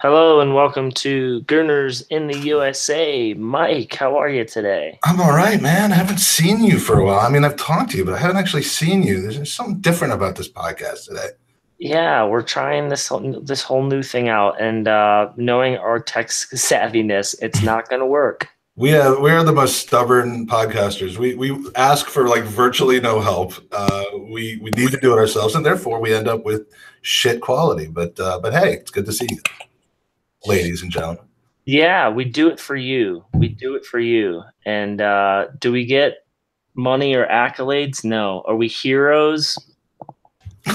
Hello and welcome to Gooners in the USA. Mike, how are you today? I'm all right, man. I haven't seen you for a while. I mean, I've talked to you, but I haven't actually seen you. There's just something different about this podcast today. Yeah, we're trying this whole new thing out, and knowing our tech savviness, it's not going to work. We are the most stubborn podcasters. We ask for like virtually no help. We need to do it ourselves, and therefore we end up with shit quality. But hey, it's good to see you, ladies and gentlemen. Yeah, we do it for you. We do it for you. And do we get money or accolades? No. Are we heroes? Yeah,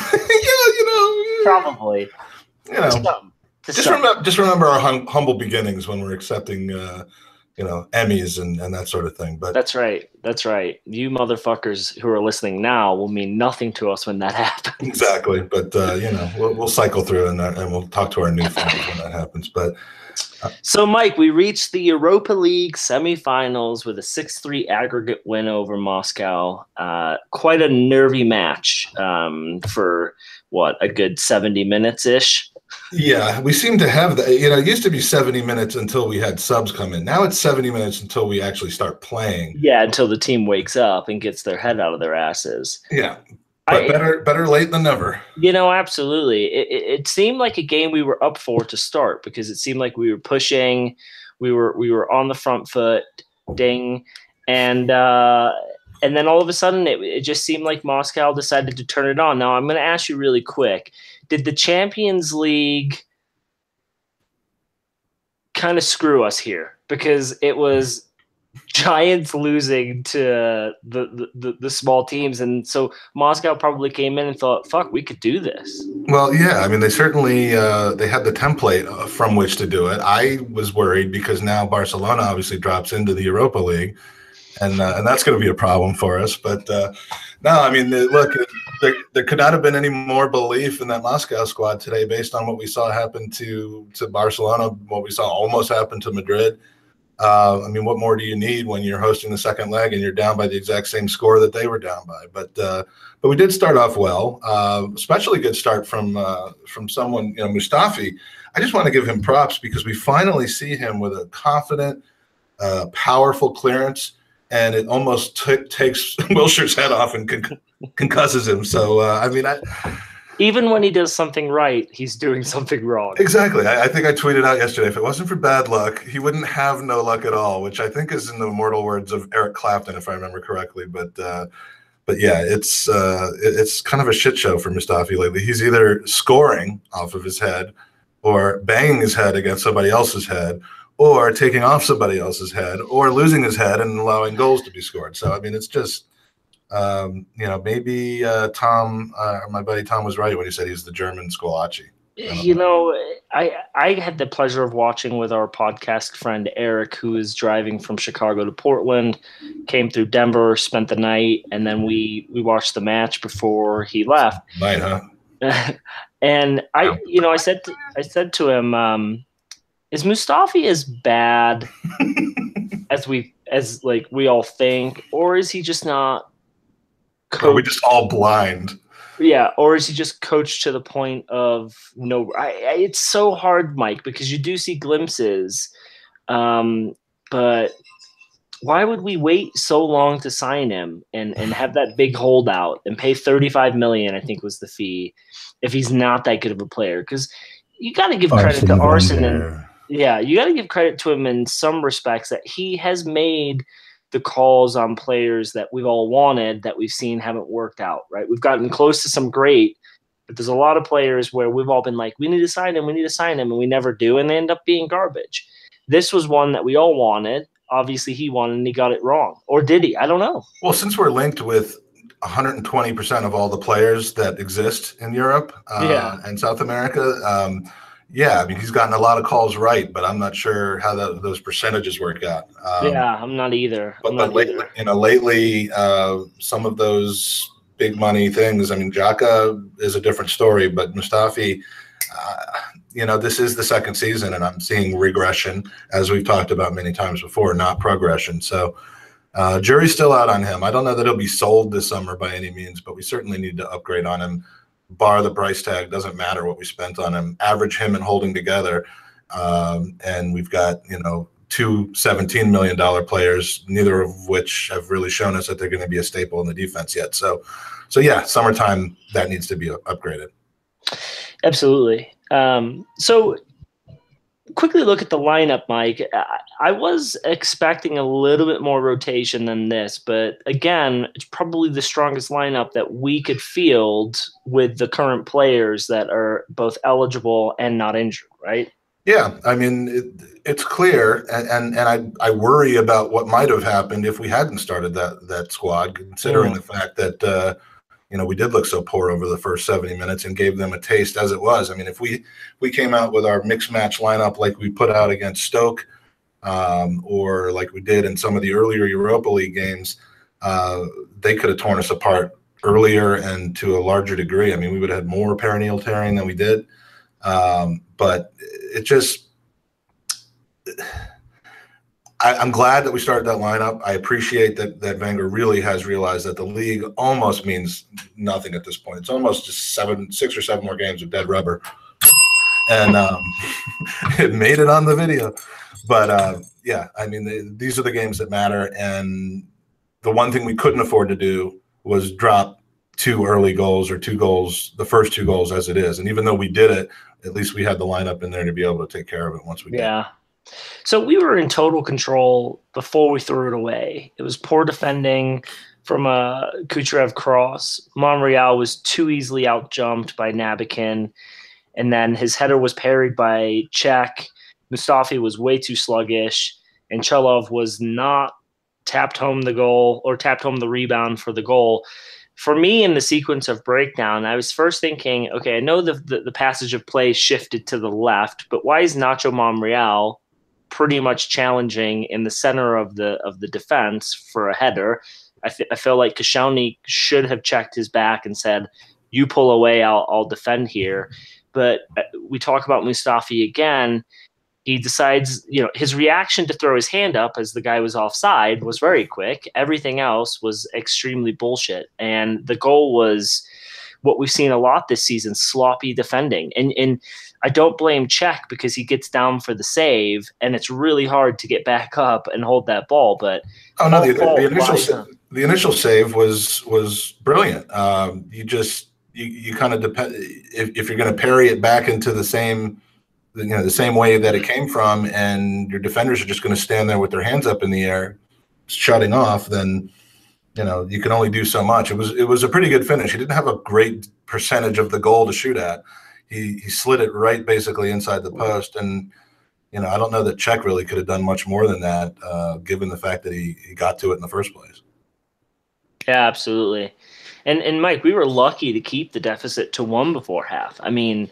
Probably. you know. Some. To Just some. remember our humble beginnings when we're accepting, Emmys and that sort of thing. But That's right. That's right. You motherfuckers who are listening now will mean nothing to us when that happens. exactly. But we'll cycle through and we'll talk to our new fans when that happens. But So, Mike, we reached the Europa League semifinals with a 6-3 aggregate win over Moscow. Quite a nervy match for what, a good 70 minutes ish? yeah, we seem to have that. It used to be 70 minutes until we had subs come in. Now it's 70 minutes until we actually start playing. Yeah, until the team wakes up and gets their head out of their asses. Yeah, but I, better late than never. absolutely. It seemed like a game we were up for to start because it seemed like we were pushing, we were on the front foot, ding, and and then all of a sudden it just seemed like Moscow decided to turn it on. Now I'm going to ask you really quick: did the Champions League kind of screw us here because it was Giants losing to the small teams, and so Moscow probably came in and thought, "Fuck, we could do this." Well, yeah, I mean, they certainly they had the template from which to do it. I was worried because now Barcelona obviously drops into the Europa League, and that's going to be a problem for us. But no, I mean, look, there could not have been any more belief in that Moscow squad today, based on what we saw happen to Barcelona, what we saw almost happen to Madrid. I mean, what more do you need when you're hosting the second leg and you're down by the exact same score that they were down by? But we did start off well, especially good start from someone, Mustafi. I just want to give him props because we finally see him with a confident, powerful clearance, and it almost takes Wilshire's head off and concusses him. So I mean, Even when he does something right, he's doing something wrong. exactly. I think I tweeted out yesterday, if it wasn't for bad luck, he wouldn't have no luck at all, which I think is in the immortal words of Eric Clapton, if I remember correctly. But yeah, it's kind of a shit show for Mustafi lately. He's either scoring off of his head or banging his head against somebody else's head or taking off somebody else's head or losing his head and allowing goals to be scored. So, I mean, it's just, maybe Tom, my buddy Tom was right when he said he's the German Squillaci. I had the pleasure of watching with our podcast friend Eric, who is driving from Chicago to Portland, came through Denver, spent the night, and then we watched the match before he left. Night, huh? And I said to him, is Mustafi as bad as like we all think, or is he just not Are we coached? just all blind? Yeah, or is he just coached to the point of no? It's so hard, Mike, because you do see glimpses, but why would we wait so long to sign him and have that big holdout and pay 35 million? I think was the fee if he's not that good of a player. Because you got to give credit to Arson, and yeah, you got to give credit to him in some respects that he has made the calls on players that we've all wanted that we've seen haven't worked out, right? We've gotten close to some great, but there's a lot of players where we've all been like, we need to sign him, and we never do, and they end up being garbage. This was one that we all wanted. Obviously, he wanted, and he got it wrong. Or did he? I don't know. Well, since we're linked with 120% of all the players that exist in Europe Yeah. and South America, yeah, I mean, he's gotten a lot of calls right, but I'm not sure how those percentages work out. Yeah, I'm not either. But lately, some of those big money things. I mean, Xhaka is a different story, but Mustafi, this is the second season, and I'm seeing regression, as we've talked about many times before, not progression. So, jury's still out on him. I don't know that he'll be sold this summer by any means, but we certainly need to upgrade on him. Bar the price tag, doesn't matter what we spent on him. Average him and Holding together, And we've got, two $17 million players, neither of which have really shown us that they're going to be a staple in the defense yet. So yeah, summertime, that needs to be upgraded. Absolutely. So quickly look at the lineup, Mike. I was expecting a little bit more rotation than this, but again, it's probably the strongest lineup that we could field with the current players that are both eligible and not injured, right? Yeah, I mean, it's clear, and I worry about what might have happened if we hadn't started that squad, considering the fact that we did look so poor over the first 70 minutes and gave them a taste as it was. I mean, if we came out with our mixed match lineup like we put out against Stoke, or like we did in some of the earlier Europa League games, they could have torn us apart earlier and to a larger degree. I mean, we would have had more perineal tearing than we did. But it just, I'm glad that we started that lineup. I appreciate that Wenger really has realized that the league almost means nothing at this point. It's almost just 6 or 7 more games of dead rubber. And it made it on the video. But yeah, I mean, these are the games that matter. And the one thing we couldn't afford to do was drop 2 early goals or 2 goals, the first 2 goals as it is. And even though we did it, at least we had the lineup in there to be able to take care of it once we did. Yeah. So we were in total control before we threw it away. It was poor defending from a Kucherev cross. Monreal was too easily outjumped by Nabikin. And then his header was parried by Czech. Mustafi was way too sluggish. And Chalov was not tapped home the goal or tapped home the rebound for the goal. For me, in the sequence of breakdown, I was first thinking, okay, I know the passage of play shifted to the left, but why is Nacho Monreal pretty much challenging in the center of the defense for a header? I feel like Koscielny should have checked his back and said, "You pull away, I'll defend here." But we talk about Mustafi again. He decides, his reaction to throw his hand up as the guy was offside was very quick. Everything else was extremely bullshit. And the goal was what we've seen a lot this season, sloppy defending. And I don't blame Czech because he gets down for the save, and it's really hard to get back up and hold that ball. But the initial save was brilliant. You kind of depend if you're going to parry it back into the same way that it came from, and your defenders are just going to stand there with their hands up in the air, shutting off, then you can only do so much. It was a pretty good finish. He didn't have a great percentage of the goal to shoot at. He slid it right basically inside the post, and I don't know that Czech really could have done much more than that, given the fact that he got to it in the first place. Yeah, absolutely. And Mike, we were lucky to keep the deficit to 1 before half. I mean,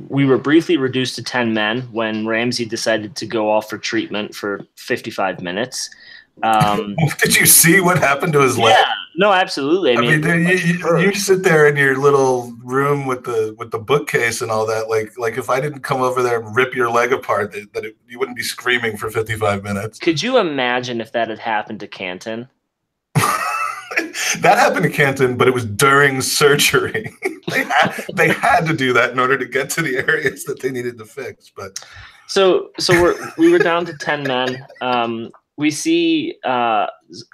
we were briefly reduced to 10 men when Ramsey decided to go off for treatment for 55 minutes. Did you see what happened to his leg? Yeah, no, absolutely. I mean you sit there in your little room with the bookcase and all that. Like if I didn't come over there and rip your leg apart, you wouldn't be screaming for 55 minutes. Could you imagine if that had happened to Canton? That happened to Canton, but it was during surgery. they had to do that in order to get to the areas that they needed to fix. But so we were down to 10 men. We see a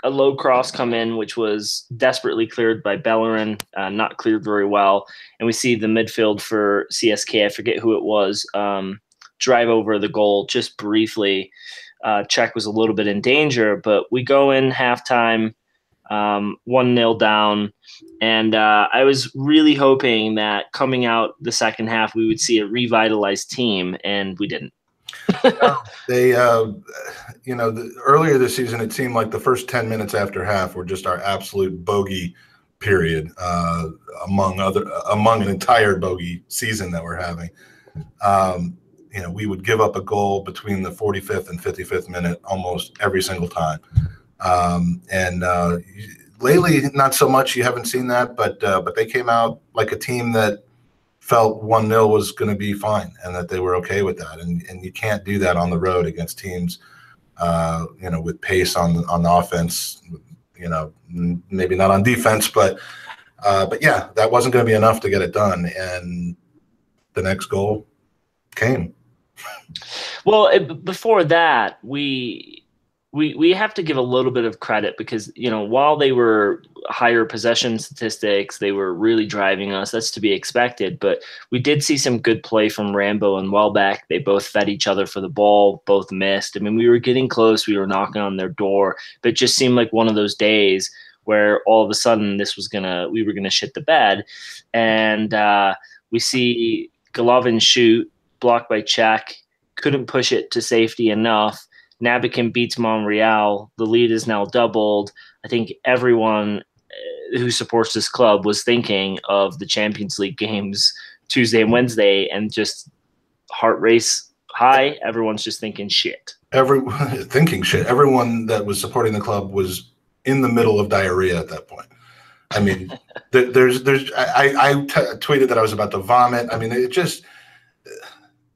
low cross come in, which was desperately cleared by Bellerin, not cleared very well. And we see the midfield for CSK, I forget who it was, drive over the goal just briefly. Czech was a little bit in danger, but we go in halftime, 1-0 down. And I was really hoping that coming out the second half, we would see a revitalized team, and we didn't. They, earlier this season, it seemed like the first 10 minutes after half were just our absolute bogey period, among an entire bogey season that we're having. We would give up a goal between the 45th and 55th minute almost every single time. Lately, not so much. You haven't seen that, but they came out like a team that felt 1-0 was going to be fine and that they were okay with that. And you can't do that on the road against teams, with pace on the offense, maybe not on defense, but yeah, that wasn't going to be enough to get it done. And the next goal came. Well, before that, we have to give a little bit of credit because, while they were higher possession statistics, they were really driving us. That's to be expected. But we did see some good play from Rambo and Welbeck. They both fed each other for the ball, both missed. I mean, we were getting close. We were knocking on their door, but it just seemed like one of those days where all of a sudden we were gonna shit the bed, and we see Golovin shoot blocked by Czech, couldn't push it to safety enough. Nabikin beats Monreal. The lead is now doubled. I think everyone who supports this club was thinking of the Champions League games Tuesday and Wednesday, and just heart race high. Everyone's just thinking shit. Thinking shit. Everyone that was supporting the club was in the middle of diarrhea at that point. I mean, I tweeted that I was about to vomit. I mean, it just.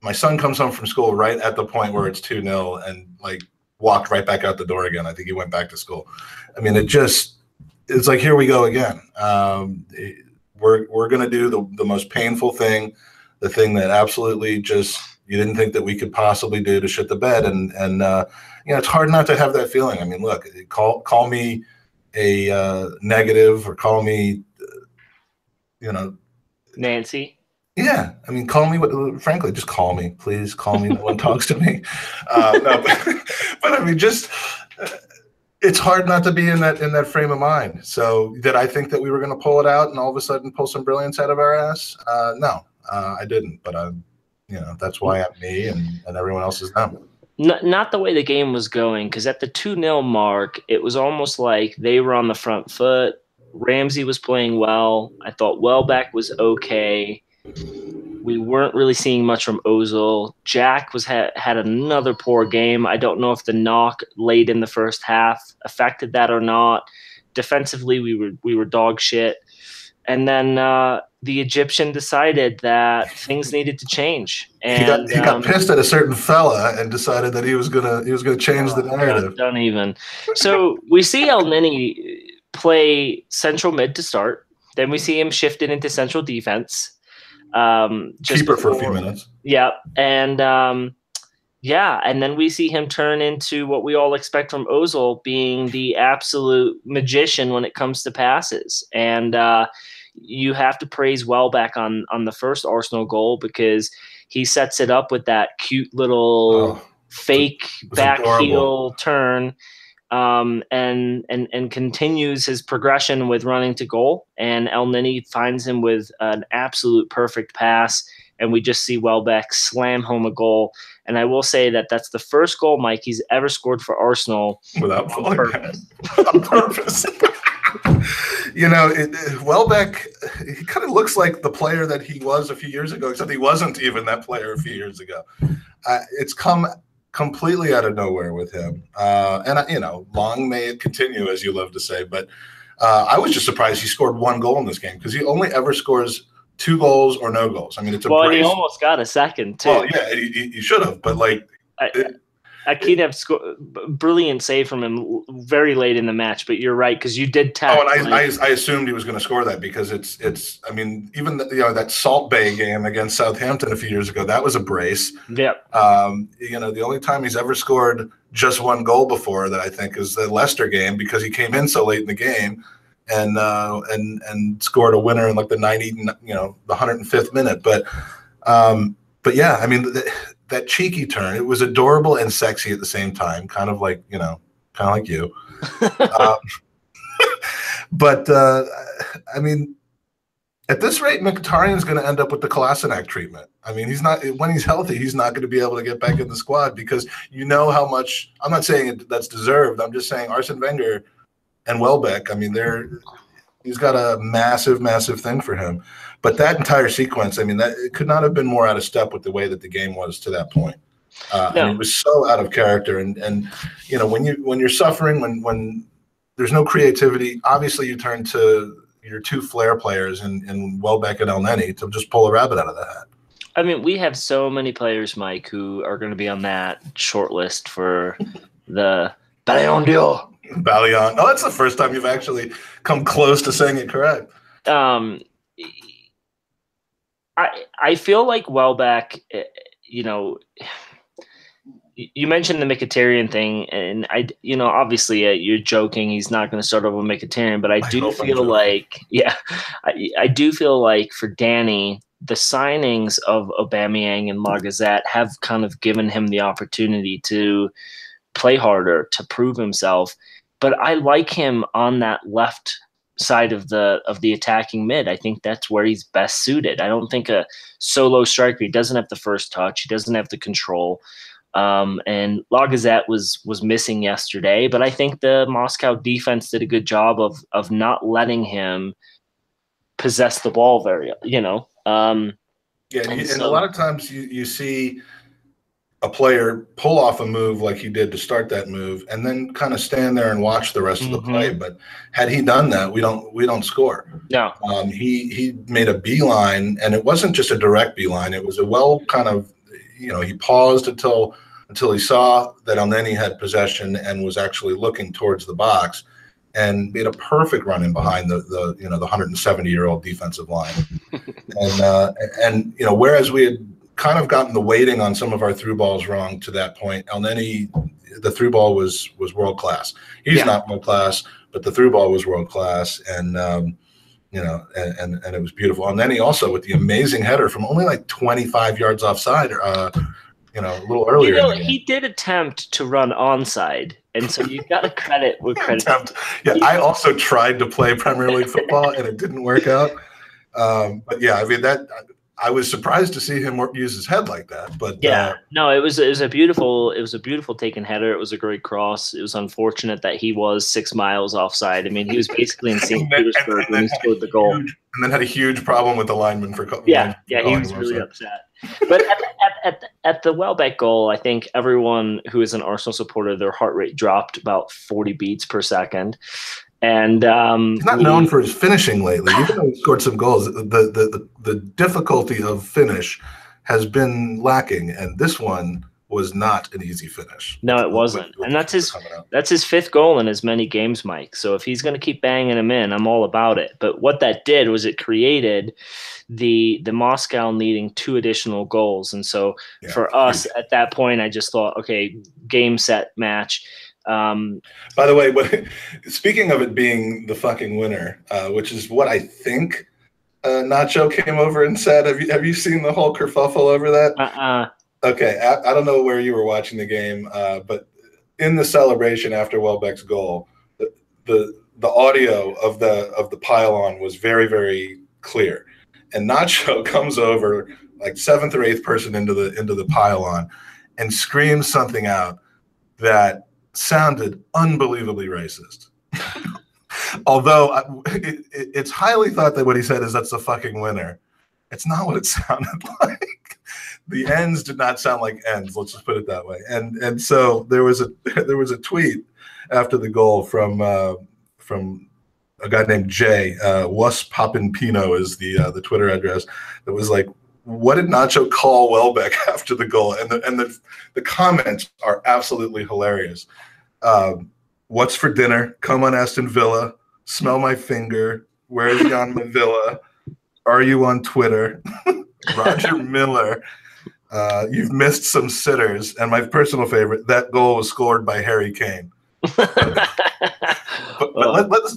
My son comes home from school right at the point where it's 2-0 and like walked right back out the door again. I think he went back to school. I mean, it's like, here we go again. We're going to do the most painful thing, the thing that absolutely just you didn't think that we could possibly do to shit the bed. And it's hard not to have that feeling. I mean, look, call me a negative or call me, Nancy. Yeah, I mean, call me. Frankly, just call me, please. Call me. No one talks to me. No, but I mean, just it's hard not to be in that frame of mind. So, did I think that we were going to pull it out and all of a sudden pull some brilliance out of our ass? No, I didn't. But that's why I'm me, and everyone else is them. Not the way the game was going, because at the 2-0 mark, it was almost like they were on the front foot. Ramsey was playing well. I thought Welbeck was okay. We weren't really seeing much from Ozil. Jack had another poor game. I don't know if the knock late in the first half affected that or not. Defensively, we were dog shit. And then the Egyptian decided that things needed to change. And he got pissed at a certain fella and decided that he was gonna change the narrative. God, don't even. So we see El Nini play central mid to start. Then we see him shifted into central defense. Keeper for a few minutes. Yeah. And and then we see him turn into what we all expect from Ozil, being the absolute magician when it comes to passes. And you have to praise Welbeck on the first Arsenal goal, because he sets it up with that cute little fake back heel turn. And continues his progression with running to goal, and El Nini finds him with an absolute perfect pass, and we just see Welbeck slam home a goal. And I will say that that's the first goal, Mike, he's ever scored for Arsenal without on purpose. On purpose. Welbeck, he kind of looks like the player that he was a few years ago, except he wasn't even that player a few years ago. It's come completely out of nowhere with him. And long may it continue, as you love to say. But I was just surprised he scored one goal in this game, because he only ever scores 2 goals or no goals. I mean, it's a brace. He almost got a second, too. Well, yeah, he should have. But, Akineb scored brilliant save from him very late in the match, but you're right, because you did tap. Oh, and I assumed he was going to score that, because it's. I mean, even that Salt Bay game against Southampton a few years ago, that was a brace. Yep. The only time he's ever scored just one goal before that, I think, is the Leicester game, because he came in so late in the game and scored a winner in like the 105th minute. But yeah, I mean. That cheeky turn, it was adorable and sexy at the same time, kind of like you. But I mean, at this rate, Mkhitaryan's going to end up with the Kolasinac treatment. I mean, when he's healthy, he's not going to be able to get back in the squad, because how much. I'm not saying that's deserved. I'm just saying Arsene Wenger and Welbeck. I mean, he's got a massive, massive thing for him. But that entire sequence, I mean, it could not have been more out of step with the way that the game was to that point. No. I mean, it was so out of character. And when you're suffering, when there's no creativity, obviously you turn to your 2 flair players in Welbeck and El Neni to just pull a rabbit out of the hat. I mean, we have so many players, Mike, who are going to be on that short list for the Ballon d'Or. Ballon. Oh, that's the first time you've actually come close to saying it correct. I feel like Welbeck, you mentioned the Mkhitaryan thing, and obviously you're joking. He's not going to start over Mkhitaryan, but I do feel like, I do feel like for Danny, the signings of Aubameyang and Lacazette have kind of given him the opportunity to play harder, to prove himself. But I like him on that left side of the attacking mid. I think that's where he's best suited. I don't think a solo striker, he doesn't have the first touch, he doesn't have the control. And Lacazette was missing yesterday, but I think the Moscow defense did a good job of not letting him possess the ball very. And a lot of times you see a player pull off a move like he did to start that move, and then kind of stand there and watch the rest of the play. But had he done that, we don't score. No, he made a beeline, and it wasn't just a direct beeline. It was a well kind of, he paused until he saw that Elneny had possession and was actually looking towards the box, and made a perfect run in behind the 170-year-old defensive line. and whereas we had kind of gotten the weighting on some of our through balls wrong to that point, Elneny, the through ball was world class. He's not world class, but the through ball was world class, and and it was beautiful. And then he also, with the amazing header from only like 25 yards offside, a little earlier. He did attempt to run onside, and so you got to credit with credit. Yeah, I also tried to play Premier League football, and it didn't work out. But yeah, I mean I was surprised to see him use his head like that. But no, it was a beautiful taken header. It was a great cross. It was unfortunate that he was 6 miles offside. I mean, he was basically in St. Petersburg when he scored the goal, and then had a huge problem with the lineman for he was really upset. But at the Welbeck goal, I think everyone who is an Arsenal supporter, their heart rate dropped about 40 beats per second. And he's not known for his finishing lately. Even though he scored some goals, the difficulty of finish has been lacking, and this one was not an easy finish. No, it wasn't. And that's his 5th goal in as many games, Mike. So if he's going to keep banging him in, I'm all about it. But what that did was it created the Moscow needing 2 additional goals. And so for us at that point, I just thought, okay, game, set, match. By the way, speaking of it being the fucking winner, which is what I think Nacho came over and said. Have you seen the whole kerfuffle over that? Okay, I don't know where you were watching the game, but in the celebration after Welbeck's goal, the audio of the pile-on was very, very clear, and Nacho comes over like 7th or 8th person into the pile-on and screams something out that sounded unbelievably racist. Although it's highly thought that what he said is that's the fucking winner. It's not what it sounded like. The ends did not sound like ends. Let's just put it that way. And so there was a tweet after the goal from a guy named Jay. Was Poppin Pino is the Twitter address. That was like, what did Nacho call Welbeck after the goal? And the comments are absolutely hilarious. What's for dinner? Come on Aston Villa. Smell my finger. Where's Jan Villa? Are you on Twitter? Roger Miller. You've missed some sitters. And my personal favorite, that goal was scored by Harry Kane. But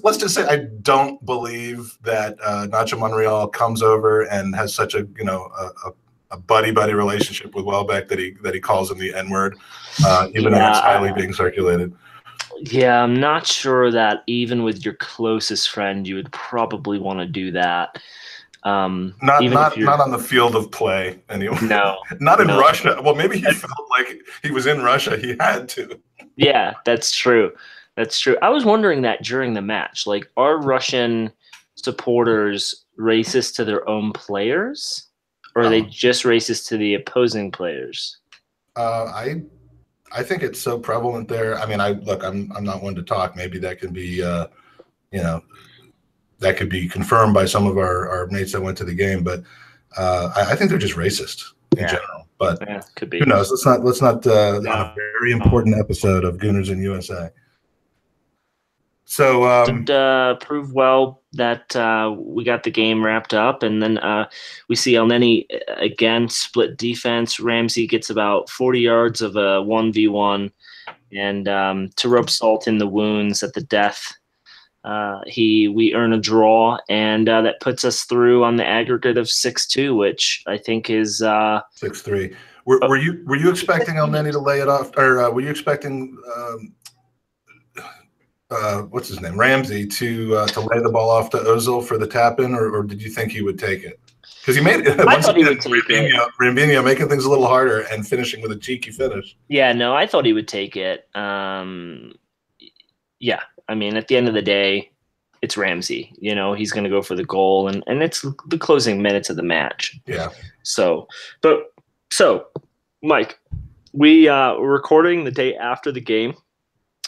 let's just say I don't believe that Nacho Monreal comes over and has such a buddy relationship with Welbeck that he calls him the N-word, even though it's highly being circulated. Yeah, I'm not sure that even with your closest friend, you would probably want to do that. Not on the field of play anyway. No, not in Russia. Well, maybe he felt like he was in Russia. He had to. Yeah, that's true. That's true. I was wondering that during the match. Like, are Russian supporters racist to their own players, or are they just racist to the opposing players? I think it's so prevalent there. I mean, I'm not one to talk. Maybe that can be, that could be confirmed by some of our mates that went to the game. But I think they're just racist in general. But could be. Who knows? Let's not on a very important episode of Gooners in USA. So proved well that we got the game wrapped up, and then we see Elneny again split defense. Ramsey gets about 40 yards of a 1v1, and to rub salt in the wounds at the death, we earn a draw, and that puts us through on the aggregate of 6-2, which I think is 6-3. Were you expecting Elneny to lay it off, or were you expecting what's his name, Ramsey, to lay the ball off to Ozil for the tap in, or did you think he would take it? Because he made it. I thought he would take it. Rambinho making things a little harder and finishing with a cheeky finish. Yeah, no, I thought he would take it. Yeah, I mean, at the end of the day, it's Ramsey. You know, he's going to go for the goal, and it's the closing minutes of the match. Yeah. So, Mike, we're recording the day after the game,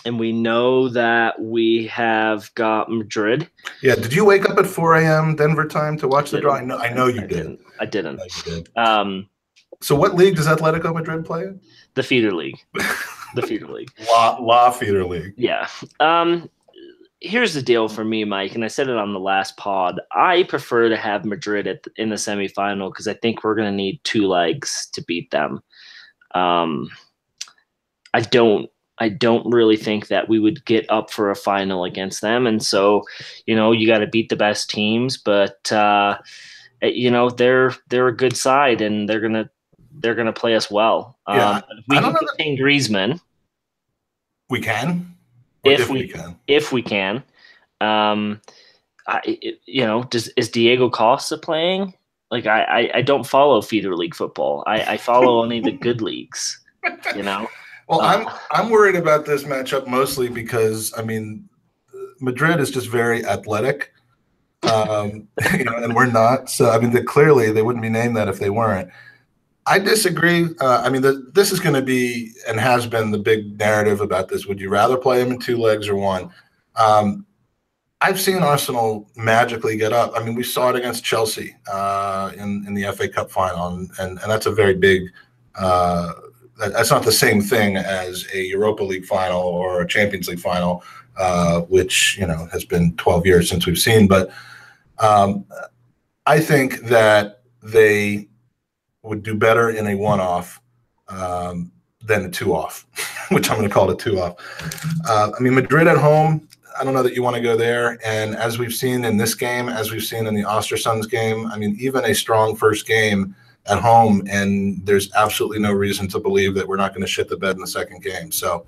and we know that we have got Madrid. Yeah. Did you wake up at 4 a.m. Denver time to watch the draw? I know you did. I didn't. No, you did. So what league does Atletico Madrid play in? The feeder league. The feeder league. La feeder league. Yeah. Here's the deal for me, Mike, and I said it on the last pod. I prefer to have Madrid in the semifinal because I think we're going to need 2 legs to beat them. I don't really think that we would get up for a final against them, and so you got to beat the best teams, but they're a good side, and they're gonna play us well. Yeah, we can contain Griezmann. We can. If we can. Is Diego Costa playing? Like I don't follow feeder league football. I follow only the good leagues. Well, I'm worried about this matchup mostly because Madrid is just very athletic, and we're not. So clearly they wouldn't be named that if they weren't. I disagree. This is going to be and has been the big narrative about this. Would you rather play them in 2 legs or 1? I've seen Arsenal magically get up. We saw it against Chelsea in the FA Cup final, and that's a very big. That's not the same thing as a Europa League final or a Champions League final, which has been 12 years since we've seen. But I think that they would do better in a 1-off than a 2-off, which I'm going to call it a 2-off. Madrid at home, I don't know that you want to go there. And as we've seen in this game, as we've seen in the Ostersunds game, even a strong first game at home, and there's absolutely no reason to believe that we're not going to shit the bed in the second game. So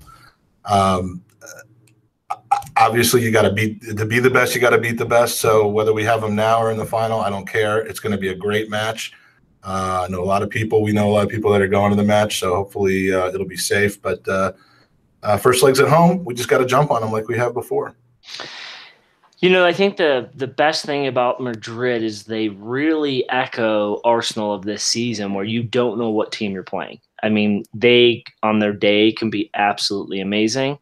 obviously you got to be the best. You got to beat the best. So whether we have them now or in the final, I don't care. It's going to be a great match. I know a lot of people. We know a lot of people that are going to the match. So hopefully it'll be safe. But first legs at home, we just got to jump on them like we have before. I think the best thing about Madrid is they really echo Arsenal of this season, where you don't know what team you're playing. They, on their day, can be absolutely amazing.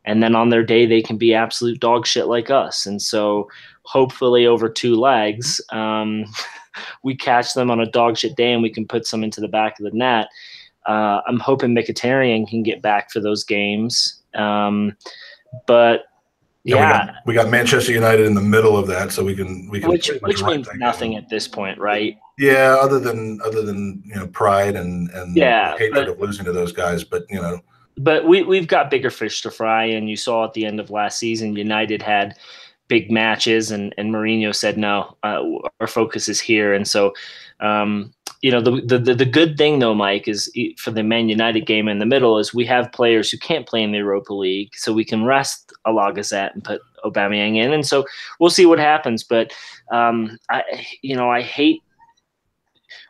And then on their day, they can be absolute dog shit like us. And so hopefully over 2 legs, we catch them on a dog shit day and we can put some into the back of the net. I'm hoping Mkhitaryan can get back for those games. But yeah, we got Manchester United in the middle of that, so we can which means nothing at this point, right? Yeah, other than pride and hatred of losing to those guys, but But we've got bigger fish to fry, and you saw at the end of last season, United had big matches, and Mourinho said no, our focus is here, and so. The good thing though, Mike, is for the Man United game in the middle is we have players who can't play in the Europa League, so we can rest Lacazette and put Aubameyang in, and so we'll see what happens. But I hate.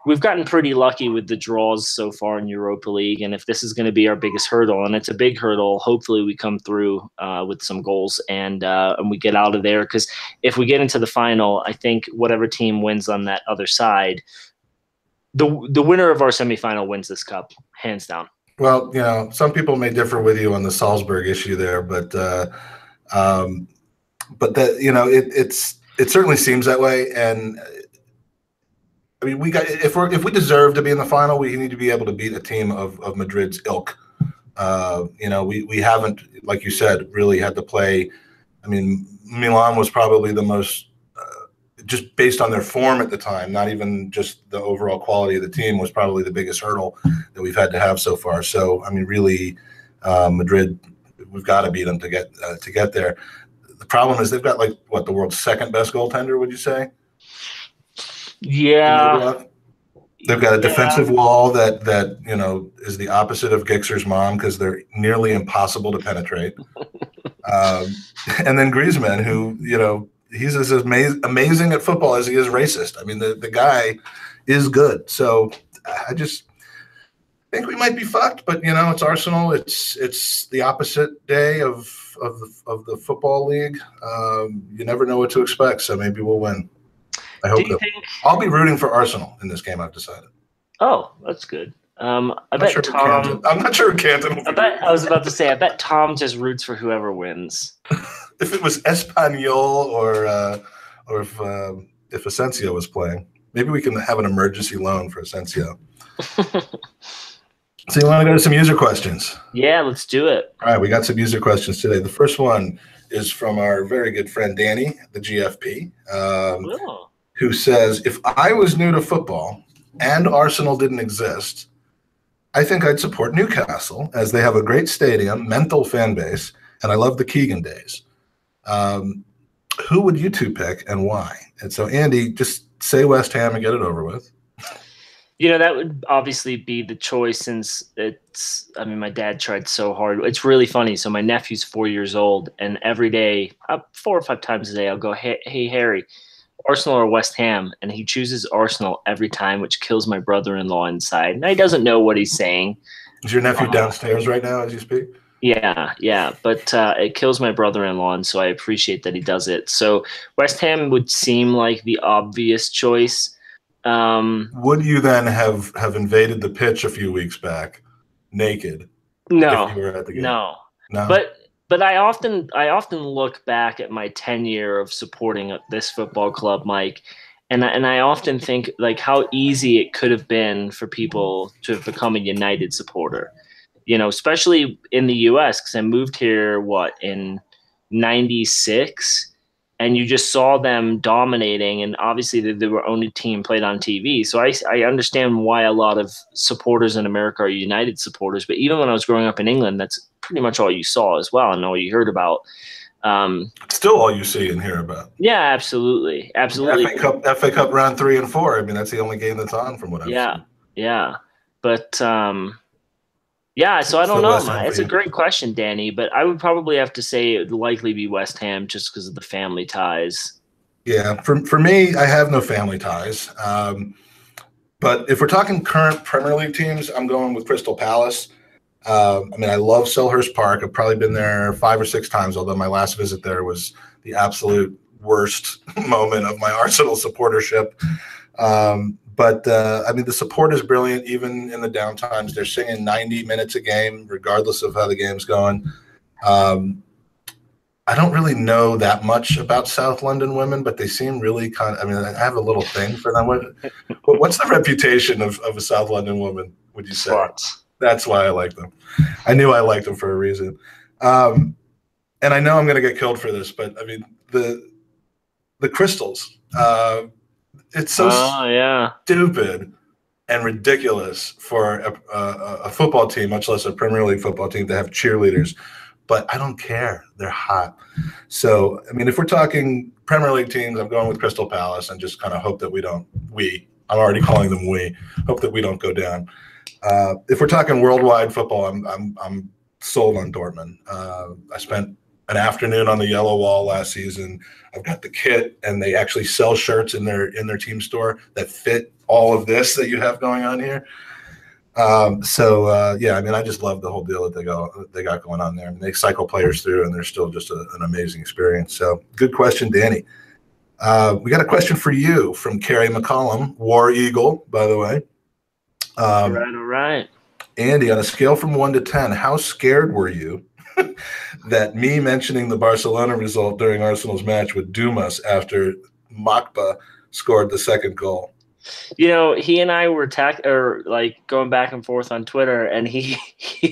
We've gotten pretty lucky with the draws so far in Europa League, and if this is going to be our biggest hurdle, and it's a big hurdle, hopefully we come through with some goals and we get out of there. Because if we get into the final, I think whatever team wins on that other side. The winner of our semifinal wins this cup, hands down. Well, some people may differ with you on the Salzburg issue there, but it certainly seems that way. And we got if we deserve to be in the final, we need to be able to beat a team of Madrid's ilk. We haven't, like you said, really had to play. Milan was probably the most just based on their form at the time, not even just the overall quality of the team, was probably the biggest hurdle that we've had to have so far. So, I mean, really, Madrid, we've got to beat them to get there. The problem is they've got the world's second best goaltender, would you say? Yeah. They've got a defensive wall that is the opposite of Gixer's mom because they're nearly impossible to penetrate. And then Griezmann, who, he's as amazing at football as he is racist. I mean, the guy is good. So I just think we might be fucked, but it's Arsenal. It's the opposite day of the football league. You never know what to expect, so maybe we'll win. I hope that. I'll be rooting for Arsenal in this game, I've decided. Oh, that's good. I bet Tom. I'm not sure Canton. I was about to say, I bet Tom just roots for whoever wins. If it was Espanyol or if Asensio was playing, maybe we can have an emergency loan for Asensio. So you want to go to some user questions? Yeah, let's do it. All right, we got some user questions today. The first one is from our very good friend Danny, the GFP, who says, if I was new to football and Arsenal didn't exist, I think I'd support Newcastle as they have a great stadium, mental fan base, and I love the Keegan days. Who would you two pick and why? And so, Andy, just say West Ham and get it over with. That would obviously be the choice since my dad tried so hard. It's really funny. So my nephew's 4 years old, and every day, 4 or 5 times a day, I'll go, hey, Harry, Arsenal or West Ham? And he chooses Arsenal every time, which kills my brother-in-law inside. And he doesn't know what he's saying. Is your nephew downstairs right now as you speak? Yeah. But it kills my brother-in-law, and so I appreciate that he does it. So West Ham would seem like the obvious choice. Would you then have invaded the pitch a few weeks back naked? No, if you were at the game? No. No. But I often look back at my tenure of supporting this football club, Mike, and I often think like how easy it could have been for people to have become a United supporter, especially in the U.S. because I moved here in '96. And you just saw them dominating, and obviously they were only team played on TV. So I understand why a lot of supporters in America are United supporters. But even when I was growing up in England, that's pretty much all you saw as well and all you heard about. Still all you see and hear about. Yeah, absolutely. FA Cup round 3 and 4. I mean, that's the only game that's on from what I've seen. Yeah. But yeah, so I don't know. It's a great question, Danny, but I would probably have to say it would likely be West Ham just because of the family ties. Yeah, for me, I have no family ties. But if we're talking current Premier League teams, I'm going with Crystal Palace. I love Selhurst Park. I've probably been there 5 or 6 times, although my last visit there was the absolute worst moment of my Arsenal supportership. But the support is brilliant. Even in the down times, they're singing 90 minutes a game, regardless of how the game's going. I don't really know that much about South London women, but they seem really I have a little thing for them. What's the reputation of a South London woman, would you say? Sluts. That's why I like them. I knew I liked them for a reason. And I know I'm going to get killed for this, but the Crystals, it's so stupid and ridiculous for a football team, much less a Premier League football team, to have cheerleaders. But I don't care. They're hot. So, if we're talking Premier League teams, I'm going with Crystal Palace and just kind of hope that I'm already calling them hope that we don't go down. If we're talking worldwide football, I'm sold on Dortmund. I spent an afternoon on the Yellow Wall last season. I've got the kit, and they actually sell shirts in their team store that fit all of this that you have going on here. I just love the whole deal that they got going on there. They cycle players through, and they're still just an amazing experience. So, good question, Danny. We got a question for you from Carrie McCollum, War Eagle, by the way. All right. Andy, on a scale from 1 to 10, how scared were you that me mentioning the Barcelona result during Arsenal's match would doom us after Makba scored the second goal? He and I were going back and forth on Twitter, and he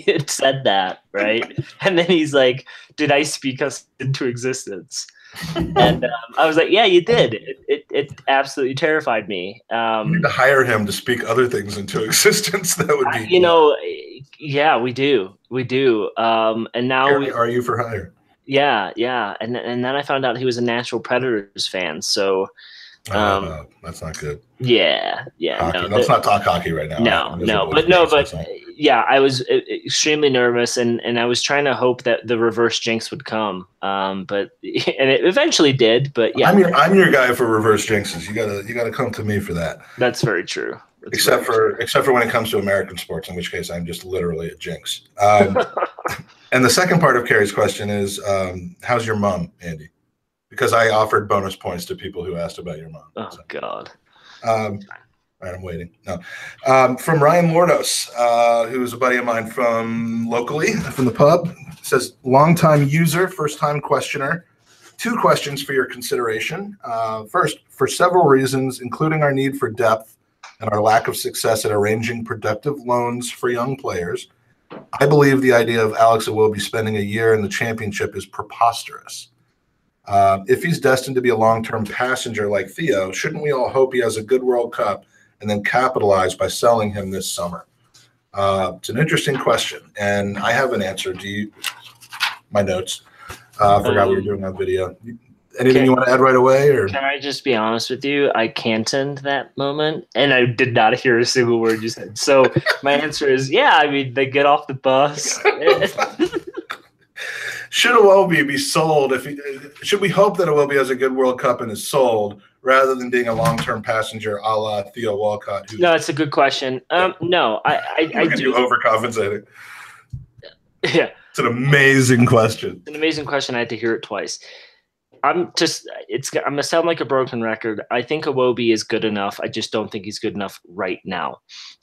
had said that, right? And then he's like, "Did I speak us into existence?" And I was like, yeah, you did. It absolutely terrified me. You need to hire him to speak other things into existence. That would be, yeah, we do. And now are you for hire? Yeah. And then I found out he was a Nashville Predators fan. So that's not good. Yeah. Hockey. Let's not talk hockey right now. But yeah, I was extremely nervous, and I was trying to hope that the reverse jinx would come. But and it eventually did. But yeah, I'm your guy for reverse jinxes. You gotta come to me for that. That's very true. Except for when it comes to American sports, in which case I'm just literally a jinx. And the second part of Carrie's question is, how's your mom, Andy? Because I offered bonus points to people who asked about your mom. Oh, so. God. All right, I'm waiting. No. From Ryan Lordos, who's a buddy of mine from locally, from the pub, says, longtime user, first-time questioner. 2 questions for your consideration. First, for several reasons, including our need for depth and our lack of success at arranging productive loans for young players, I believe the idea of Alex Iwobi spending a year in the championship is preposterous. If he's destined to be a long-term passenger like Theo, shouldn't we all hope he has a good World Cup and then capitalize by selling him this summer? It's an interesting question, and I have an answer. My notes. I forgot we were doing that video. Anything you want to add right away? Or can I just be honest with you? I cantoned that moment, and I did not hear a single word you said. So my answer is, yeah. I mean, they get off the bus. Should Iwobi be sold? Should we hope that Iwobi has a good World Cup and is sold, rather than being a long-term passenger, a la Theo Walcott? No, it's a good question. No, I do. Overcompensating. Yeah, it's an amazing question. It's an amazing question. I had to hear it twice. I'm gonna sound like a broken record. I think Iwobi is good enough. I just don't think he's good enough right now.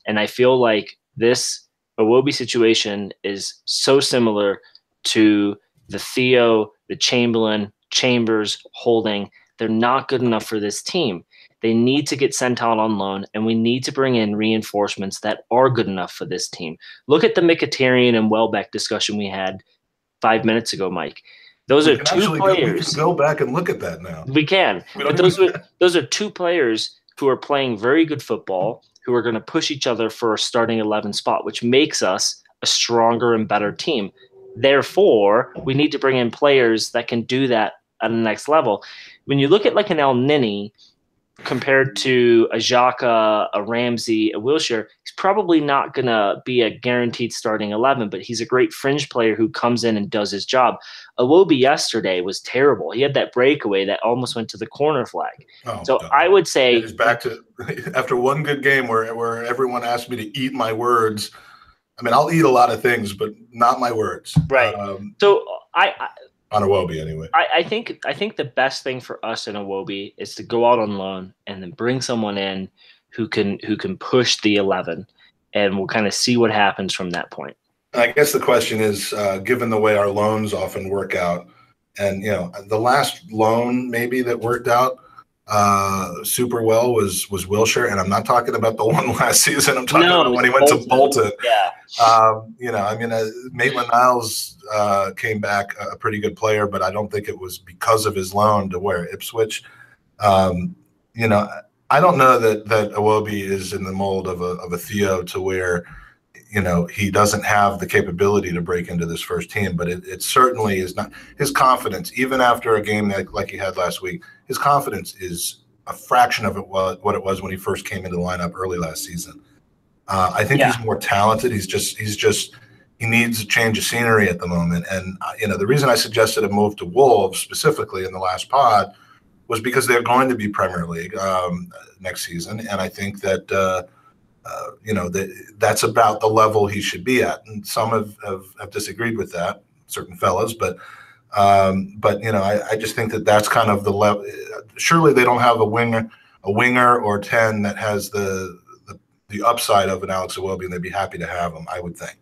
And I feel like this Iwobi situation is so similar to the Theo, the Chamberlain, Chambers holding. They're not good enough for this team. They need to get sent out on loan, and we need to bring in reinforcements that are good enough for this team. Look at the Mkhitaryan and Welbeck discussion we had 5 minutes ago, Mike. Those are 2 players. We can go back and look at that now. We can. But those are 2 players who are playing very good football, who are going to push each other for a starting 11 spot, which makes us a stronger and better team. Therefore, we need to bring in players that can do that at the next level. When you look at like an El Nini compared to a Xhaka, a Ramsey, a Wilshere, he's probably not going to be a guaranteed starting 11, but he's a great fringe player who comes in and does his job. Iwobi yesterday was terrible. He had that breakaway that almost went to the corner flag. So God. I would say it's back to after one good game where everyone asked me to eat my words. I mean, I'll eat a lot of things, but not my words. Right. So on Iwobi anyway. I think the best thing for us in Iwobi is to go out on loan and then bring someone in who can push the 11, and we'll kind of see what happens from that point. I guess the question is, given the way our loans often work out, and the last loan maybe that worked out super well was Wilshere, and I'm not talking about the one last season. I'm talking about when he went to Bolton. Yeah. Maitland-Niles came back a pretty good player, but I don't think it was because of his loan to where Ipswich. I don't know that Iwobi is in the mold of a Theo to where he doesn't have the capability to break into this first team, but it certainly is not his confidence. Even after a game like he had last week, his confidence is a fraction of what it was when he first came into the lineup early last season. I think he's more talented. He needs a change of scenery at the moment. And, the reason I suggested a move to Wolves specifically in the last pod was because they're going to be Premier League next season. And I think that, that's about the level he should be at. And some have disagreed with that, certain fellas, but I just think that that's kind of the level. Surely they don't have a winger or 10 that has the upside of an Alex Iwobi, and they'd be happy to have him, I would think.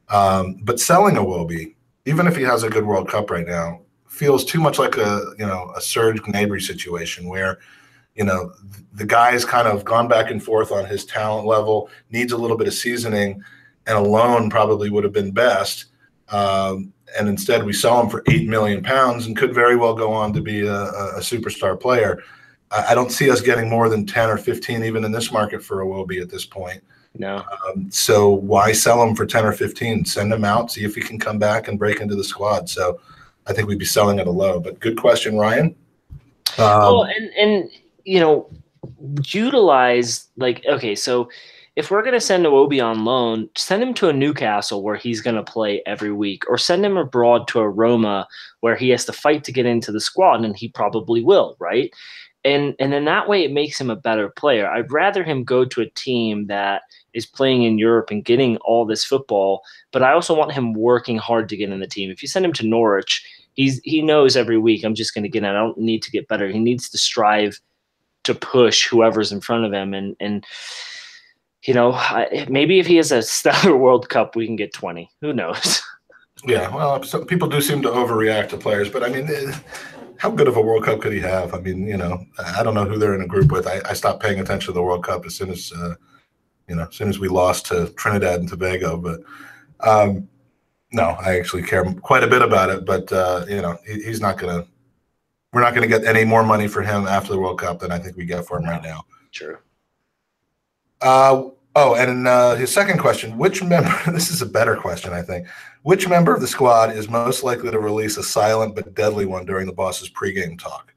But selling Iwobi, even if he has a good World Cup right now, feels too much like a Serge Gnabry situation where, the guy's kind of gone back and forth on his talent level, needs a little bit of seasoning, and a loan probably would have been best. And instead we sell him for £8 million and could very well go on to be a superstar player. I don't see us getting more than 10 or 15 even in this market for Iwobi at this point. No. So why sell him for 10 or 15? Send him out, see if he can come back and break into the squad. So I think we'd be selling at a low. But good question, Ryan. And you know, utilize, like, okay, so if we're going to send Iwobi on loan, send him to a Newcastle where he's going to play every week, or send him abroad to a Roma where he has to fight to get into the squad, and he probably will, right? And in that way, it makes him a better player. I'd rather him go to a team that is playing in Europe and getting all this football, but I also want him working hard to get in the team. If you send him to Norwich, he knows every week, I'm just going to get in. I don't need to get better. He needs to strive to push whoever's in front of him. And you know, maybe if he has a stellar World Cup, we can get 20. Who knows? Yeah, well, some people do seem to overreact to players, but I mean, how good of a World Cup could he have? I mean, you know, I don't know who they're in a group with. I stopped paying attention to the World Cup as soon as, as soon as we lost to Trinidad and Tobago. But no, I actually care quite a bit about it. But he's not gonna. We're not going to get any more money for him after the World Cup than I think we get for him right now. True. His second question, which member, this is a better question, I think. Which member of the squad is most likely to release a silent but deadly one during the boss's pregame talk?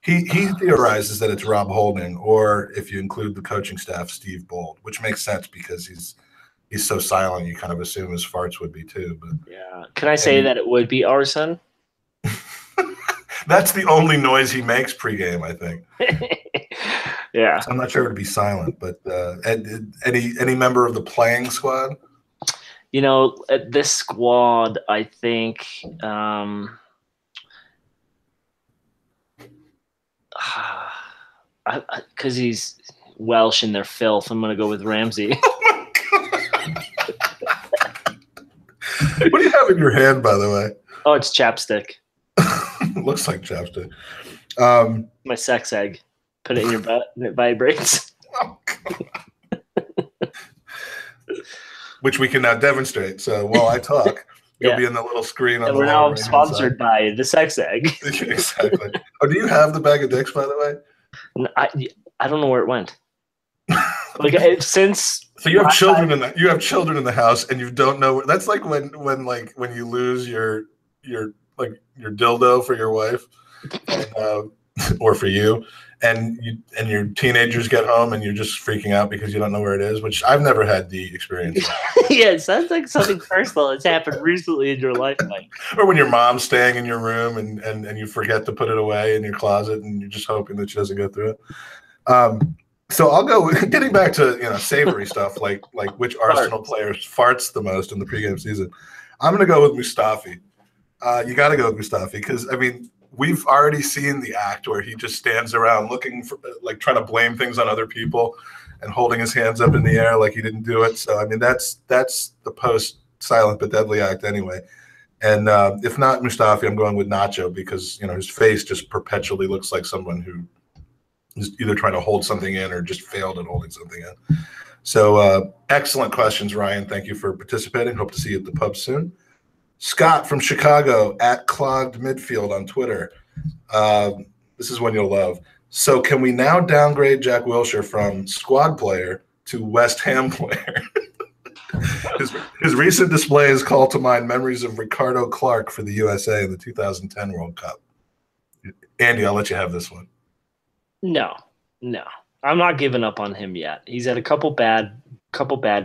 He theorizes that it's Rob Holding, or if you include the coaching staff, Steve Bold, which makes sense because he's so silent, you kind of assume his farts would be too. But yeah. Can I say that it would be Arson? That's the only noise he makes pregame, I think. Yeah. So I'm not sure it would be silent, but any member of the playing squad? You know, this squad, I think, because he's Welsh and they're filth, I'm going to go with Ramsey. Oh my God. What do you have in your hand, by the way? Oh, it's chapstick. Looks like chapstick. My sex egg. Put it in your butt and it vibrates. Oh, which we can now demonstrate. So while I talk, you'll be in the little screen on the we're now sponsored by the sex egg. Exactly. Oh, do you have the bag of dicks, by the way? I don't know where it went. Like since so you have children in the house and you don't know. That's like when you lose your dildo for your wife, and, or for you, and your teenagers get home and you're just freaking out because you don't know where it is, which I've never had the experience. Yeah, it sounds like something personal that's happened recently in your life, Mike. Or when your mom's staying in your room and you forget to put it away in your closet and you're just hoping that she doesn't go through it. So I'll go getting back to savory stuff like which Arsenal players farts the most in the pregame season. I'm going to go with Mustafi. You got to go with Mustafi because, I mean, we've already seen the act where he just stands around looking for, like, trying to blame things on other people and holding his hands up in the air like he didn't do it. So, I mean, that's the post-silent but deadly act anyway. And if not Mustafi, I'm going with Nacho because, his face just perpetually looks like someone who is either trying to hold something in or just failed at holding something in. So excellent questions, Ryan. Thank you for participating. Hope to see you at the pub soon. Scott from Chicago at Clogged Midfield on Twitter. This is one you'll love. So can we now downgrade Jack Wilshere from squad player to West Ham player? His recent displays call to mind memories of Ricardo Clark for the USA in the 2010 World Cup. Andy, I'll let you have this one. No. I'm not giving up on him yet. He's had a couple bad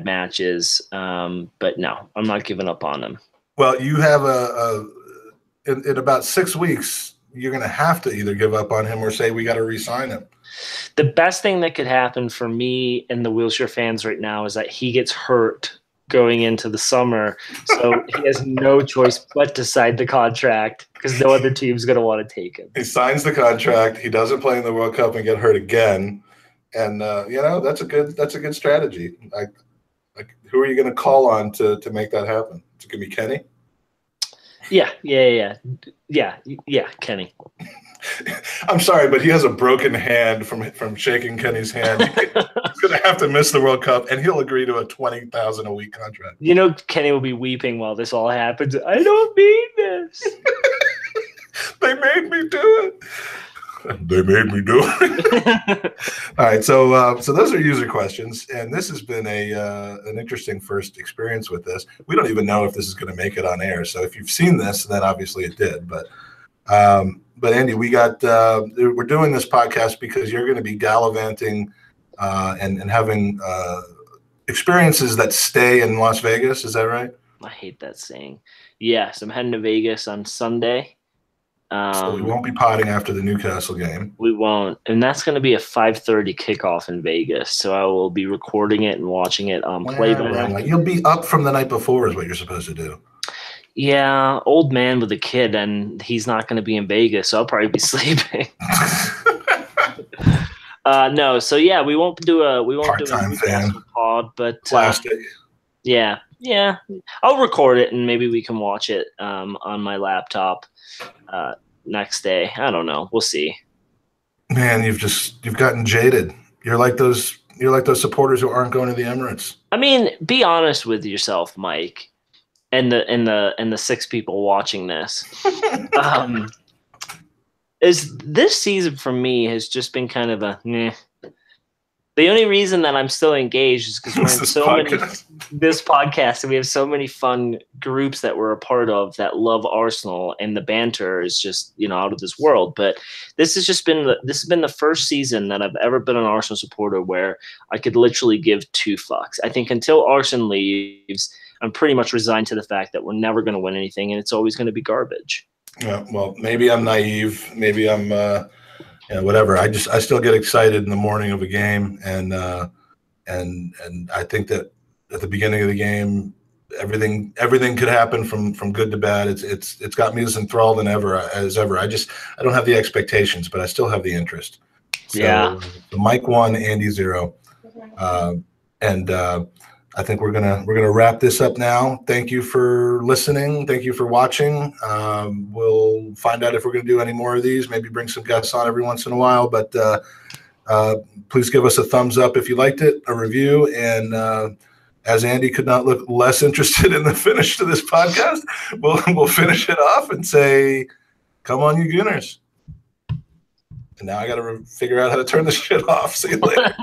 matches, but no, I'm not giving up on him. Well, you have in about 6 weeks, you're going to have to either give up on him or say we got to re-sign him. The best thing that could happen for me and the Wilshere fans right now is that he gets hurt going into the summer, so he has no choice but to sign the contract because no other team's going to want to take him. He signs the contract. He doesn't play in the World Cup and get hurt again, and that's a good strategy. Who are you going to call on to make that happen? Is it going to be Kenny? Yeah, Kenny. I'm sorry, but he has a broken hand from shaking Kenny's hand. He's going going to have to miss the World Cup, and he'll agree to a $20,000 a week contract. You know, Kenny will be weeping while this all happens. I don't mean this. They made me do it. They made me do it. All right, so those are user questions, and this has been an interesting first experience with this. We don't even know if this is going to make it on air. So if you've seen this, then obviously it did. But Andy, we're doing this podcast because you're going to be gallivanting and having experiences that stay in Las Vegas. Is that right? I hate that saying. Yes, I'm heading to Vegas on Sunday. So we won't be potting after the Newcastle game. We won't. And that's going to be a 5:30 kickoff in Vegas. So I will be recording it and watching it on playback. You'll be up from the night before is what you're supposed to do. Yeah, old man with a kid, and he's not going to be in Vegas, so I'll probably be sleeping. No, so yeah, we won't do a Newcastle pod, but plastic. Yeah, I'll record it and maybe we can watch it on my laptop next day. I don't know. We'll see. Man, you've gotten jaded. You're like those supporters who aren't going to the Emirates. I mean, be honest with yourself, Mike, and the 6 people watching this. Is this season for me has just been kind of a meh. The only reason that I'm still engaged is because we're in this podcast, and we have so many fun groups that we're a part of that love Arsenal, and the banter is just out of this world. But this has been the first season that I've ever been an Arsenal supporter where I could literally give 2 fucks. I think until Arsenal leaves, I'm pretty much resigned to the fact that we're never going to win anything, and it's always going to be garbage. Yeah, well, maybe I'm naive. Maybe I'm. Whatever. I still get excited in the morning of a game, and I think that at the beginning of the game, everything could happen from good to bad. It's got me as enthralled as ever. I don't have the expectations, but I still have the interest. So, yeah. The Mike 1, Andy 0, and I think we're gonna wrap this up now. Thank you for listening. Thank you for watching. We'll find out if we're gonna do any more of these. Maybe bring some guests on every once in a while. But please give us a thumbs up if you liked it, a review, and as Andy could not look less interested in the finish to this podcast, we'll finish it off and say, "Come on, you Gooners!" And now I got to figure out how to turn this shit off. See you later.